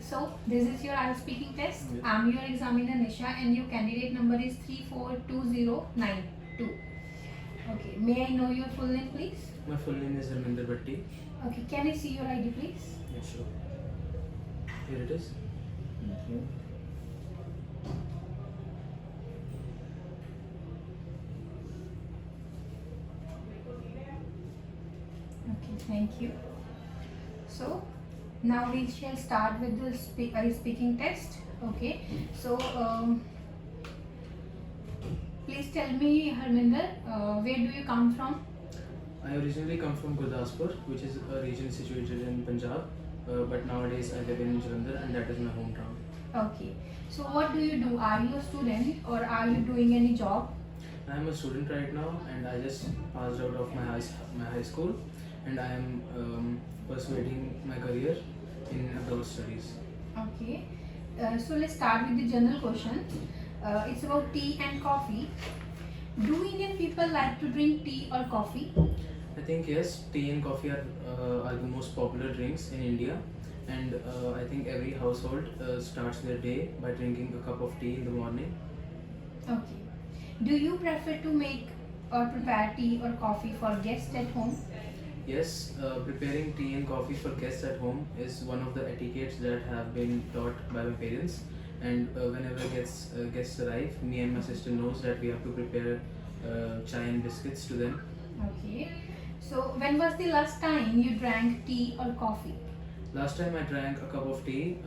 So this is your IELTS speaking test. Yes. I'm your examiner Nisha and your candidate number is 342092. Okay, may I know your full name please? My full name is Harminder Bhatti. Okay, can I see your ID please? Yeah, sure. Here it is. Thank you. Okay, thank you. So now we shall start with the speaking test. Okay, so please tell me, Harminder, where do you come from? I originally come from Gurdaspur, which is a region situated in Punjab, but nowadays I live in Jalandhar and that is my hometown. Okay, so what do you do? Are you a student or are you doing any job? I am a student right now and I just passed out of my high school and I am pursuing my career in abroad studies. Okay, so let's start with the general question. It's about tea and coffee. Do Indian people like to drink tea or coffee? I think yes, tea and coffee are the most popular drinks in India, and I think every household starts their day by drinking a cup of tea in the morning. Okay. Do you prefer to make or prepare tea or coffee for guests at home? Yes, preparing tea and coffee for guests at home is one of the etiquettes that have been taught by my parents. And whenever guests arrive, me and my sister knows that we have to prepare chai and biscuits to them. Okay. So when was the last time you drank tea or coffee? Last time I drank a cup of tea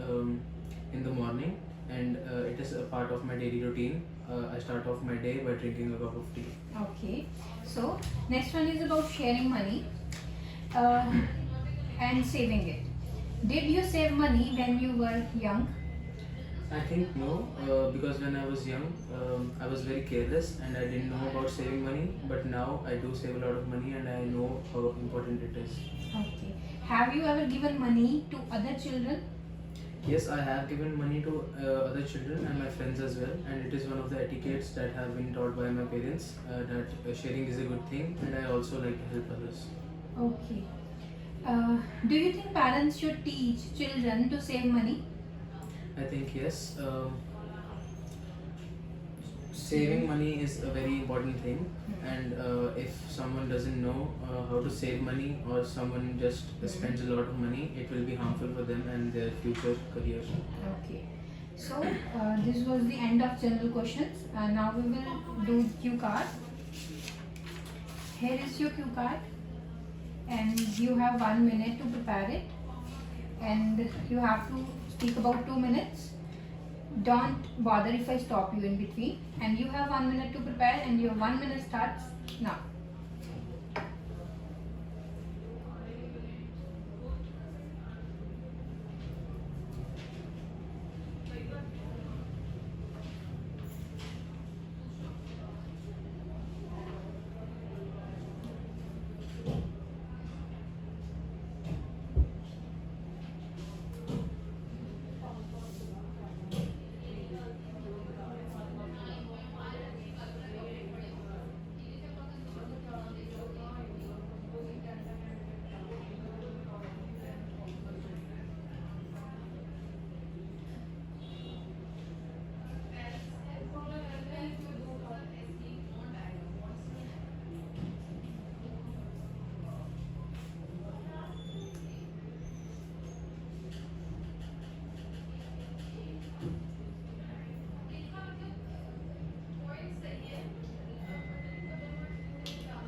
in the morning, and it is a part of my daily routine. I start off my day by drinking a cup of tea. Okay. So next one is about sharing money uh, and saving it. Did you save money when you were young? I think no, because when I was young, I was very careless and I didn't know about saving money. But now I do save a lot of money and I know how important it is. Okay. Have you ever given money to other children? Yes, I have given money to other children and my friends as well, and it is one of the etiquettes that have been taught by my parents that sharing is a good thing, and I also like to help others. Okay. Do you think parents should teach children to save money? I think yes. Saving money is a very important thing, and if someone doesn't know how to save money or someone just spends a lot of money, it will be harmful for them and their future career. Okay. So this was the end of general questions. Now we will do cue card. Here is your cue card, and you have 1 minute to prepare it, and you have to speak about 2 minutes. Don't bother if I stop you in between. And you have 1 minute to prepare, and your 1 minute starts now.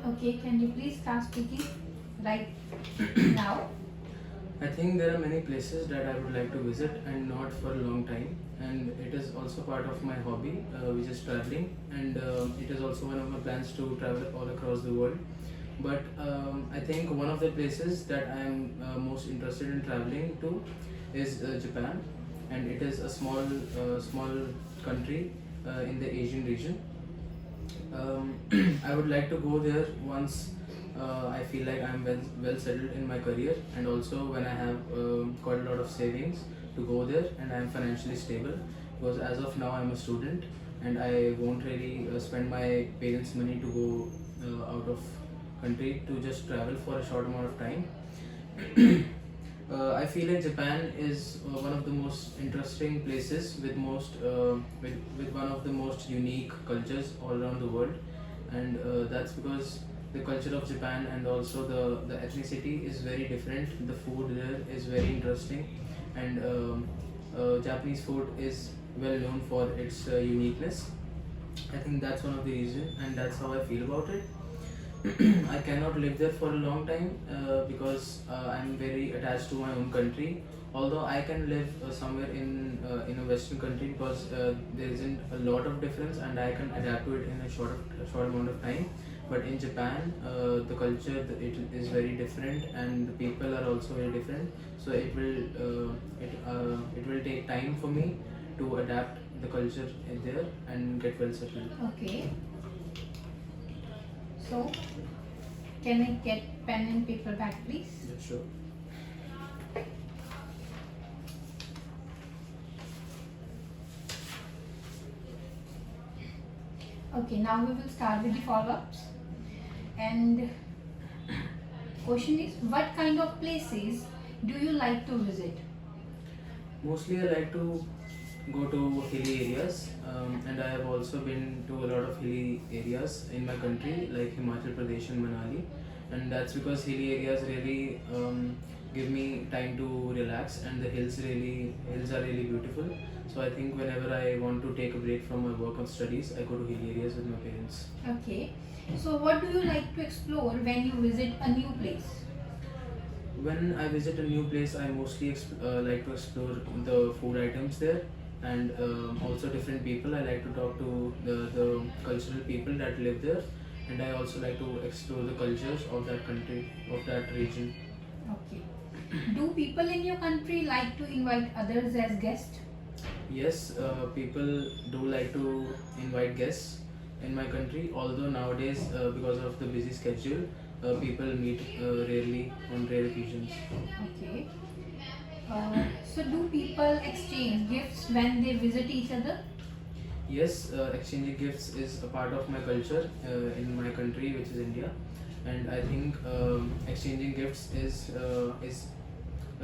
Okay, can you please start speaking right now? I think there are many places that I would like to visit and not for a long time, and it is also part of my hobby, which is traveling, and it is also one of my plans to travel all across the world. But I think one of the places that I am most interested in traveling to is Japan, and it is a small country in the Asian region. I would like to go there once I feel like I'm well settled in my career, and also when I have quite a lot of savings to go there and I'm financially stable. Because as of now, I'm a student and I won't really spend my parents' money to go out of country to just travel for a short amount of time. I feel like Japan is one of the most interesting places with with one of the most unique cultures all around the world, and that's because the culture of Japan and also the ethnicity is very different. The food there is very interesting, and Japanese food is well known for its uniqueness. I think that's one of the reasons, and that's how I feel about it. I cannot live there for a long time because I'm very attached to my own country. Although I can live somewhere in a Western country because there isn't a lot of difference and I can adapt to it in a short amount of time. But in Japan, the culture it is very different and the people are also very different. So it will take time for me to adapt the culture in there and get well settled. Okay. So, can I get pen and paper back, please? Yeah, sure. Okay, now we will start with the follow-ups. And question is, what kind of places do you like to visit? Mostly, I like to go to hilly areas, and I have also been to a lot of hilly areas in my country, like Himachal Pradesh and Manali, and that's because hilly areas really give me time to relax, and the hills are really beautiful. So I think whenever I want to take a break from my work or studies, I go to hilly areas with my parents. Okay. So, what do you like to explore when you visit a new place? When I visit a new place, I mostly like to explore the food items there and also different people. I like to talk to the cultural people that live there, and I also like to explore the cultures of that country, of that region. Okay. Do people in your country like to invite others as guests? Yes, people do like to invite guests in my country, although nowadays, because of the busy schedule, people meet rarely on rare occasions. Okay. So, do people exchange gifts when they visit each other? Yes, exchanging gifts is a part of my culture in my country, which is India, and I think exchanging gifts is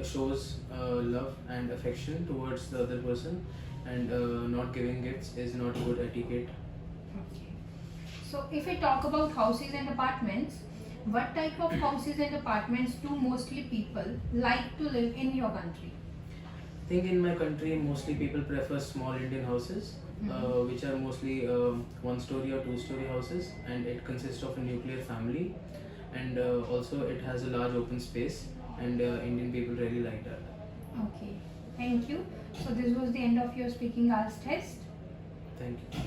shows love and affection towards the other person, and not giving gifts is not good etiquette. Okay. So, if I talk about houses and apartments, what type of houses and apartments do mostly people like to live in your country? I think in my country, mostly people prefer small Indian houses, which are mostly one-story or two-story houses, and it consists of a nuclear family, and also it has a large open space, and Indian people really like that. Okay, thank you. So this was the end of your speaking IELTS test. Thank you.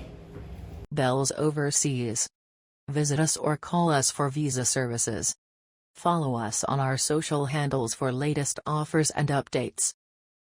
Bells Overseas. Visit us or call us for visa services. Follow us on our social handles for latest offers and updates.